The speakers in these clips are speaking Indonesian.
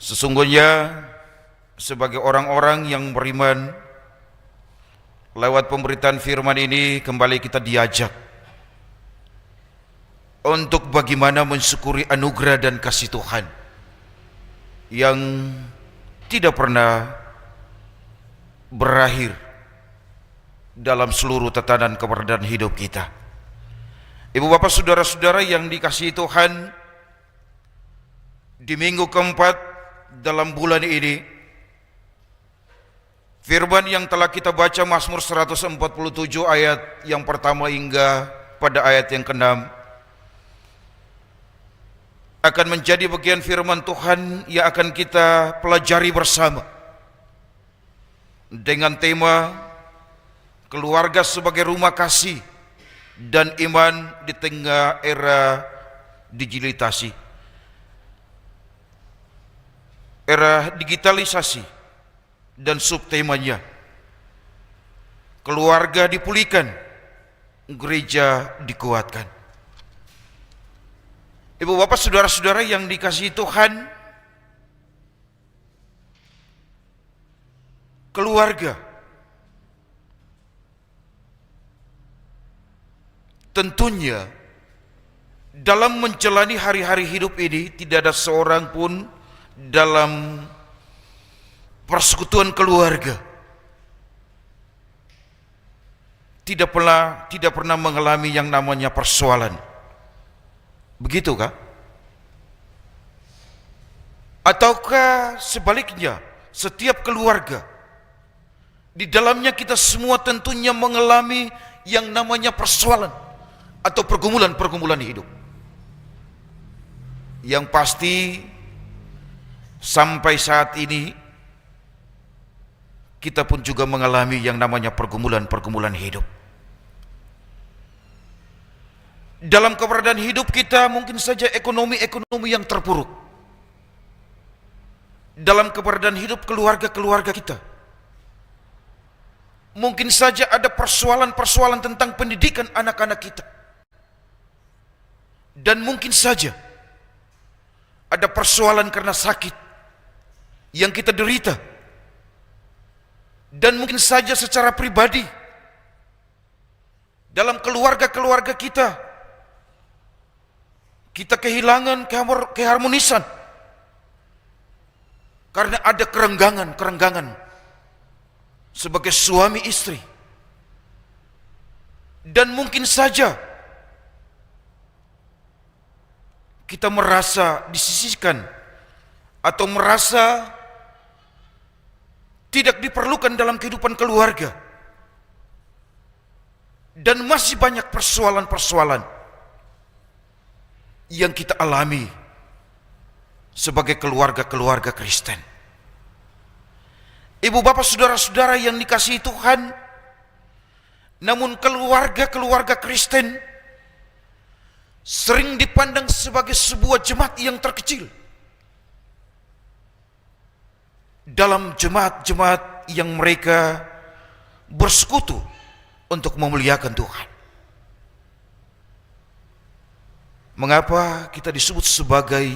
Sesungguhnya sebagai orang-orang yang beriman, lewat pemberitaan firman ini kembali kita diajak untuk bagaimana mensyukuri anugerah dan kasih Tuhan yang tidak pernah berakhir dalam seluruh tatanan keberadaan hidup kita. Ibu bapak saudara-saudara yang dikasihi Tuhan, di minggu keempat dalam bulan ini, firman yang telah kita baca Mazmur 147 ayat yang pertama hingga pada ayat yang ke-6 akan menjadi bagian firman Tuhan yang akan kita pelajari bersama dengan tema keluarga sebagai rumah kasih dan iman di tengah era digitalisasi. Era digitalisasi dan subtemanya keluarga dipulihkan, gereja dikuatkan. Ibu bapak saudara-saudara yang dikasihi Tuhan, keluarga tentunya dalam menjalani hari-hari hidup ini tidak ada seorang pun dalam persekutuan keluarga tidak pernah mengalami yang namanya persoalan. Begitukah? Ataukah sebaliknya, setiap keluarga di dalamnya kita semua tentunya mengalami yang namanya persoalan atau pergumulan-pergumulan hidup. Yang pasti sampai saat ini kita pun juga mengalami yang namanya pergumulan-pergumulan hidup. Dalam keberadaan hidup kita mungkin saja ekonomi yang terpuruk. Dalam keberadaan hidup keluarga-keluarga kita mungkin saja ada persoalan-persoalan tentang pendidikan anak-anak kita. Dan mungkin saja ada persoalan karena sakit yang kita derita. Dan mungkin saja secara pribadi dalam keluarga-keluarga kita kehilangan keharmonisan karena ada kerenggangan sebagai suami istri. Dan mungkin saja kita merasa disisihkan atau merasa tidak diperlukan dalam kehidupan keluarga. Dan masih banyak persoalan-persoalan yang kita alami sebagai keluarga-keluarga Kristen. Ibu bapak saudara-saudara yang dikasihi Tuhan, namun keluarga-keluarga Kristen sering dipandang sebagai sebuah jemaat yang terkecil dalam jemaat-jemaat yang mereka bersekutu untuk memuliakan Tuhan. Mengapa kita disebut sebagai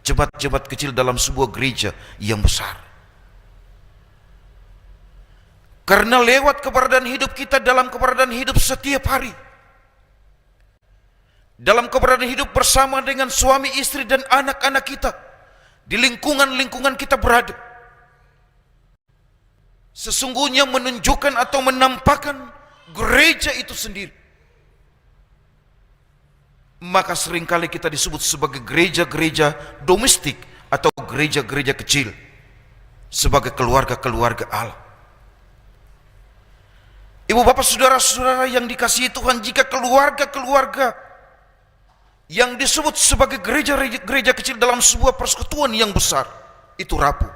jemaat-jemaat kecil dalam sebuah gereja yang besar? Karena lewat keberadaan hidup kita dalam keberadaan hidup setiap hari, dalam keberadaan hidup bersama dengan suami, istri, dan anak-anak kita, di lingkungan-lingkungan kita berada, sesungguhnya menunjukkan atau menampakkan gereja itu sendiri. Maka seringkali kita disebut sebagai gereja-gereja domestik atau gereja-gereja kecil, sebagai keluarga-keluarga Allah. Ibu bapak saudara-saudara yang dikasihi Tuhan, jika keluarga-keluarga yang disebut sebagai gereja-gereja kecil dalam sebuah persekutuan yang besar itu rapuh,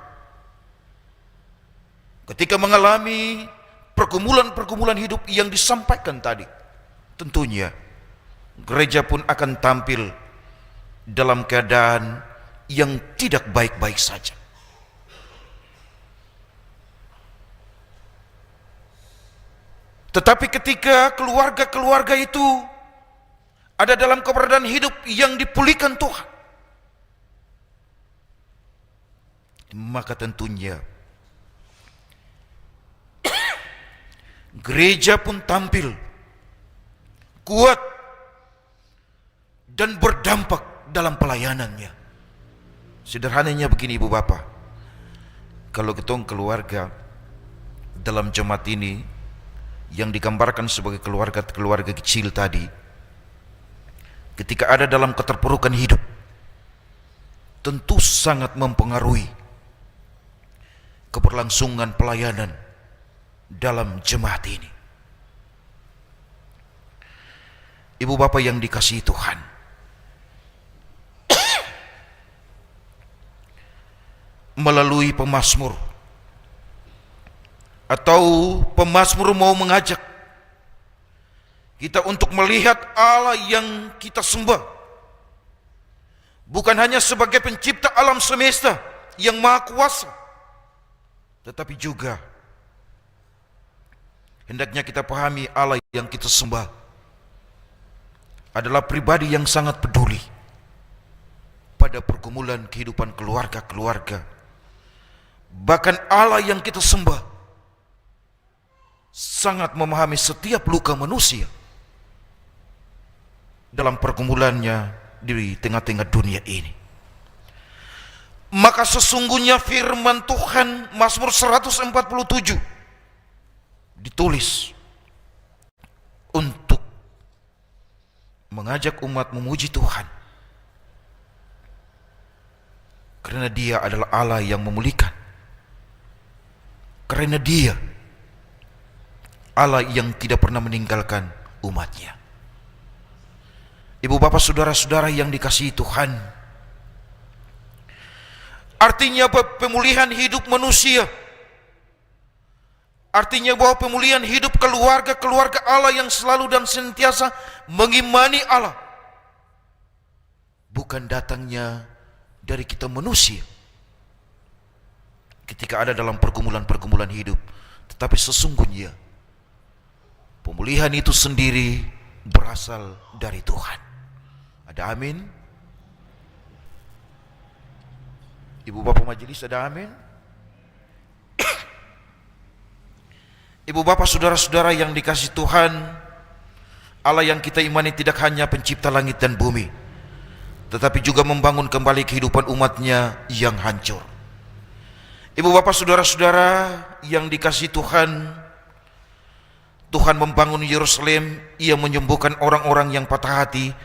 ketika mengalami pergumulan-pergumulan hidup yang disampaikan tadi, tentunya gereja pun akan tampil dalam keadaan yang tidak baik-baik saja. Tetapi ketika keluarga-keluarga itu ada dalam keberadaan hidup yang dipulihkan Tuhan, maka tentunya gereja pun tampil kuat dan berdampak dalam pelayanannya. Sederhananya begini ibu bapak, kalau ketong keluarga dalam jemaat ini yang digambarkan sebagai keluarga kecil tadi, ketika ada dalam keterpurukan hidup, tentu sangat mempengaruhi keberlangsungan pelayanan dalam jemaat ini. Ibu bapak yang dikasihi Tuhan, melalui pemazmur atau pemazmur mau mengajak kita untuk melihat Allah yang kita sembah bukan hanya sebagai pencipta alam semesta yang maha kuasa, tetapi juga hendaknya kita pahami Allah yang kita sembah adalah pribadi yang sangat peduli pada pergumulan kehidupan keluarga-keluarga. Bahkan Allah yang kita sembah sangat memahami setiap luka manusia dalam pergumulannya di tengah-tengah dunia ini. Maka sesungguhnya firman Tuhan Mazmur 147 ditulis untuk mengajak umat memuji Tuhan, karena Dia adalah Allah yang memulihkan, karena Dia Allah yang tidak pernah meninggalkan umatnya. Ibu bapak saudara-saudara yang dikasihi Tuhan, artinya pemulihan hidup manusia, artinya bahwa pemulihan hidup keluarga Allah yang selalu dan senantiasa mengimani Allah, bukan datangnya dari kita manusia ketika ada dalam pergumulan-pergumulan hidup, tetapi sesungguhnya pemulihan itu sendiri berasal dari Tuhan. Ada amin? Ibu bapak majelis, ada amin? Ibu bapak saudara-saudara yang dikasihi Tuhan, Allah yang kita imani tidak hanya pencipta langit dan bumi, tetapi juga membangun kembali kehidupan umatnya yang hancur. Ibu bapak saudara-saudara yang dikasihi Tuhan, Tuhan membangun Yerusalem, Ia menyembuhkan orang-orang yang patah hati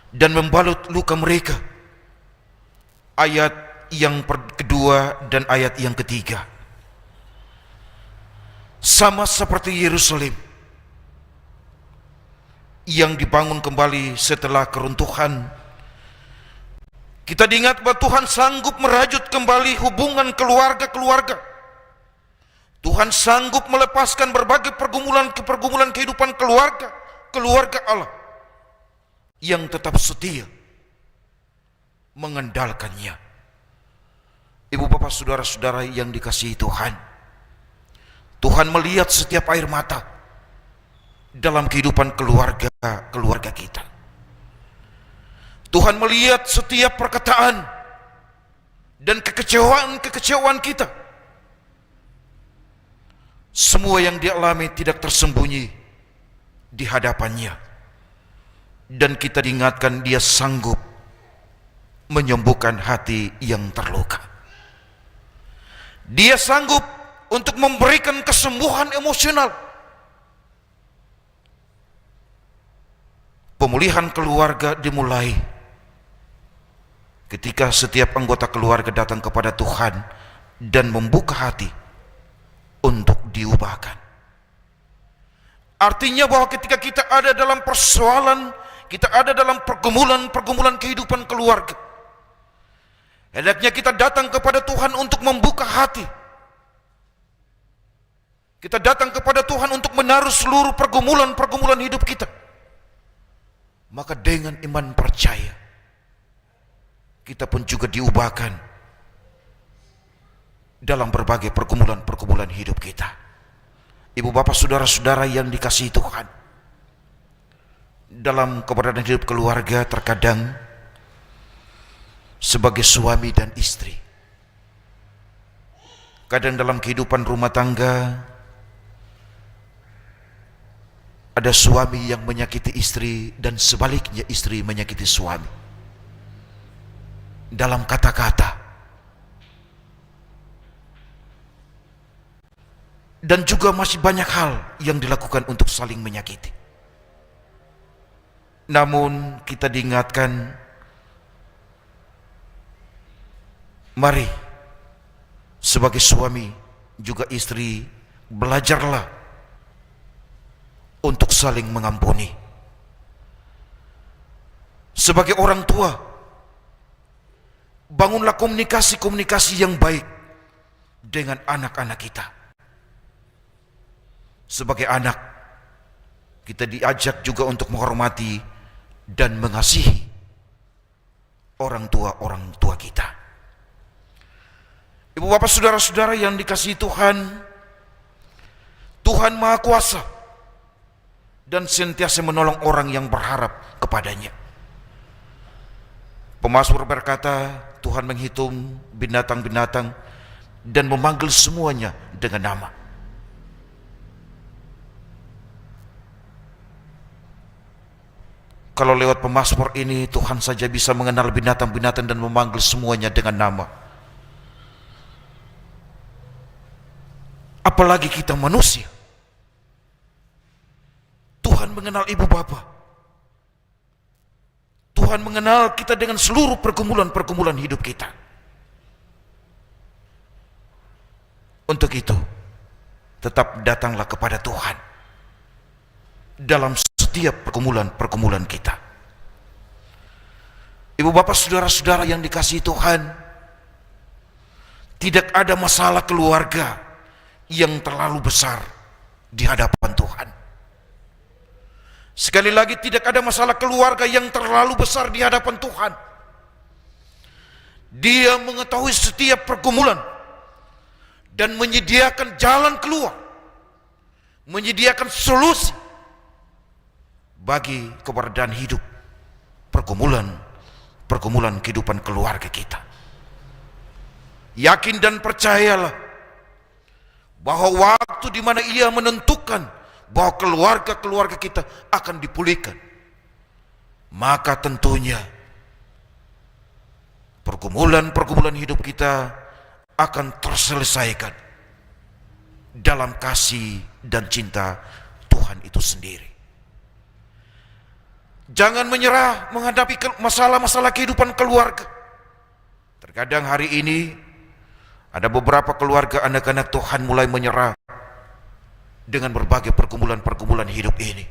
dan membalut luka mereka. Ayat yang kedua dan ayat yang ketiga. Sama seperti Yerusalem yang dibangun kembali setelah keruntuhan, kita diingat bahwa Tuhan sanggup merajut kembali hubungan keluarga-keluarga. Tuhan sanggup melepaskan berbagai pergumulan kehidupan keluarga Allah yang tetap setia mengandalkannya. Ibu bapak saudara-saudara yang dikasihi Tuhan, Tuhan melihat setiap air mata dalam kehidupan keluarga kita. Tuhan melihat setiap perkataan dan kekecewaan kita. Semua yang dialami tidak tersembunyi di hadapannya, dan kita diingatkan Dia sanggup menyembuhkan hati yang terluka. Dia sanggup untuk memberikan kesembuhan emosional. Pemulihan keluarga dimulai ketika setiap anggota keluarga datang kepada Tuhan dan membuka hati untuk diubahkan. Artinya bahwa ketika kita ada dalam persoalan, kita ada dalam pergumulan kehidupan keluarga, hendaknya kita datang kepada Tuhan untuk membuka hati. Kita datang kepada Tuhan untuk menaruh seluruh pergumulan hidup kita. Maka dengan iman percaya, kita pun juga diubahkan dalam berbagai pergumulan hidup kita. Ibu bapak saudara-saudara yang dikasihi Tuhan, dalam keberadaan hidup keluarga terkadang sebagai suami dan istri, Kadang dalam kehidupan rumah tangga ada suami yang menyakiti istri dan sebaliknya istri menyakiti suami. Dalam kata-kata dan juga masih banyak hal yang dilakukan untuk saling menyakiti. Namun kita diingatkan, mari sebagai suami juga istri belajarlah untuk saling mengampuni. Sebagai orang tua, bangunlah komunikasi-komunikasi yang baik dengan anak-anak kita. Sebagai anak, kita diajak juga untuk menghormati dan mengasihi orang tua kita. Ibu bapak saudara-saudara yang dikasihi Tuhan, Tuhan Maha Kuasa dan sentiasa menolong orang yang berharap kepadanya. Pemazmur berkata, Tuhan menghitung binatang-binatang dan memanggil semuanya dengan nama. Kalau lewat pemazmur ini Tuhan saja bisa mengenal binatang-binatang dan memanggil semuanya dengan nama, apalagi kita manusia. Tuhan mengenal ibu bapa. Tuhan mengenal kita dengan seluruh pergumulan-pergumulan hidup kita. Untuk itu, tetap datanglah kepada Tuhan dalam setiap pergumulan-pergumulan kita. Ibu bapak saudara-saudara yang dikasihi Tuhan, tidak ada masalah keluarga yang terlalu besar di hadapan Tuhan. Sekali lagi, tidak ada masalah keluarga yang terlalu besar di hadapan Tuhan. Dia mengetahui setiap pergumulan dan menyediakan jalan keluar, menyediakan solusi bagi keberadaan hidup, pergumulan kehidupan keluarga kita. Yakin dan percayalah bahwa waktu di mana Ia menentukan bahwa keluarga-keluarga kita akan dipulihkan, maka tentunya pergumulan-pergumulan hidup kita akan terselesaikan dalam kasih dan cinta Tuhan itu sendiri. Jangan menyerah menghadapi masalah-masalah kehidupan keluarga. Terkadang hari ini ada beberapa keluarga anak-anak Tuhan mulai menyerah dengan berbagai pergumulan-pergumulan hidup ini.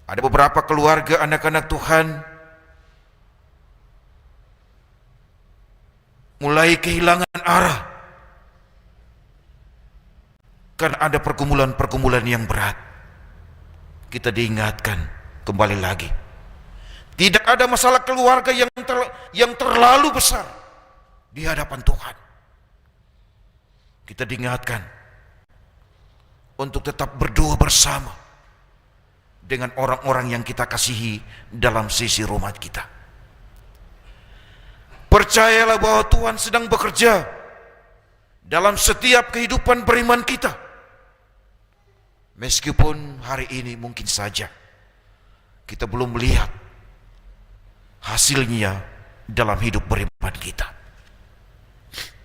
Ada beberapa keluarga anak-anak Tuhan mulai kehilangan arah karena ada pergumulan-pergumulan yang berat. Kita diingatkan kembali lagi, tidak ada masalah keluarga yang terlalu besar di hadapan Tuhan. Kita diingatkan untuk tetap berdoa bersama dengan orang-orang yang kita kasihi dalam sisi rumah kita. Percayalah bahwa Tuhan sedang bekerja dalam setiap kehidupan beriman kita. Meskipun hari ini mungkin saja kita belum melihat hasilnya dalam hidup beriman kita.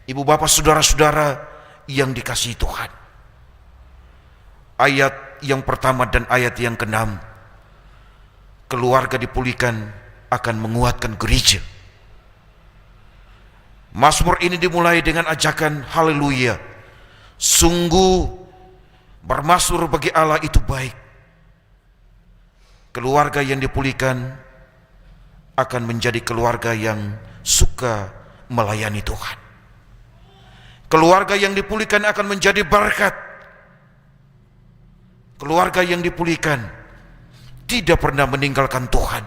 Ibu bapak saudara-saudara yang dikasihi Tuhan, ayat yang pertama dan ayat yang ke-6, keluarga dipulihkan akan menguatkan gereja. Mazmur ini dimulai dengan ajakan haleluya. Sungguh bermazmur bagi Allah itu baik. Keluarga yang dipulihkan akan menjadi keluarga yang suka melayani Tuhan. Keluarga yang dipulihkan akan menjadi berkat. Keluarga yang dipulihkan tidak pernah meninggalkan Tuhan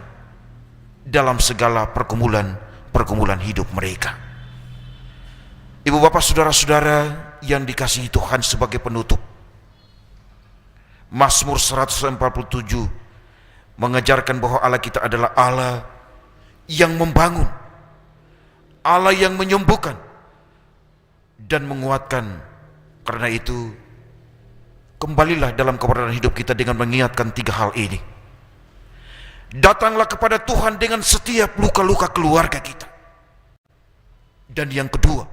dalam segala pergumulan hidup mereka. Ibu bapak saudara-saudara yang dikasihi Tuhan, sebagai penutup, Mazmur 147 mengajarkan bahwa Allah kita adalah Allah yang membangun, Allah yang menyembuhkan, dan menguatkan. Karena itu, kembalilah dalam keberadaan hidup kita dengan mengingatkan 3 hal ini. Datanglah kepada Tuhan dengan setiap luka-luka keluarga kita. Dan yang kedua,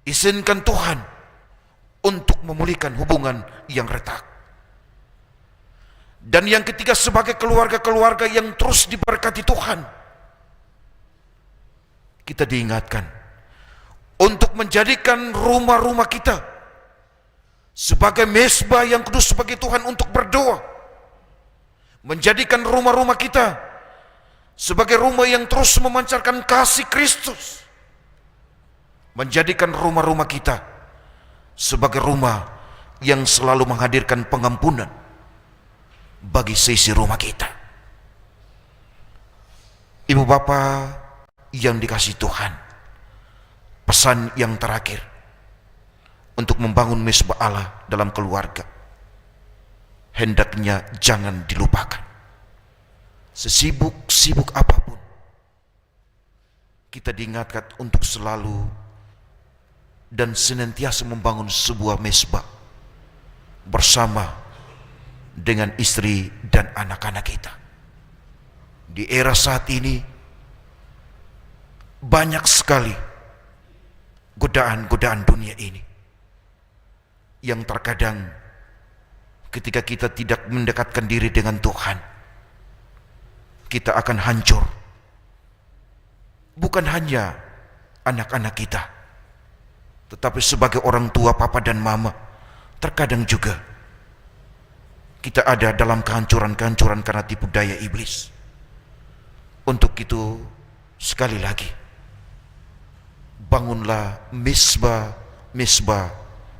izinkan Tuhan untuk memulihkan hubungan yang retak. Dan yang ketiga, sebagai keluarga-keluarga yang terus diberkati Tuhan, kita diingatkan untuk menjadikan rumah-rumah kita sebagai mezbah yang kudus bagi Tuhan untuk berdoa. Menjadikan rumah-rumah kita sebagai rumah yang terus memancarkan kasih Kristus. Menjadikan rumah-rumah kita sebagai rumah yang selalu menghadirkan pengampunan bagi seisi rumah kita. Ibu bapa yang dikasihi Tuhan, pesan yang terakhir untuk membangun mezbah Allah dalam keluarga, hendaknya jangan dilupakan. Sesibuk-sibuk apapun, kita diingatkan untuk selalu dan senantiasa membangun sebuah mezbah bersama dengan istri dan anak-anak kita. Di era saat ini banyak sekali godaan-godaan dunia ini yang terkadang ketika kita tidak mendekatkan diri dengan Tuhan, kita akan hancur. Bukan hanya anak-anak kita, tetapi sebagai orang tua, papa dan mama, terkadang juga kita ada dalam kehancuran-kehancuran karena tipu daya iblis. Untuk itu, sekali lagi, bangunlah mezbah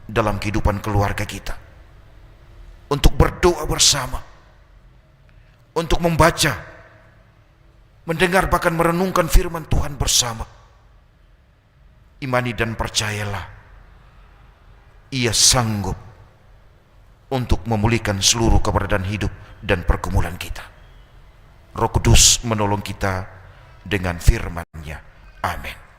dalam kehidupan keluarga kita. Untuk berdoa bersama, untuk membaca, mendengar, bahkan merenungkan firman Tuhan bersama. Imani dan percayalah, Ia sanggup untuk memulihkan seluruh keberadaan hidup dan pergumulan kita. Roh Kudus menolong kita dengan firman-Nya. Amin.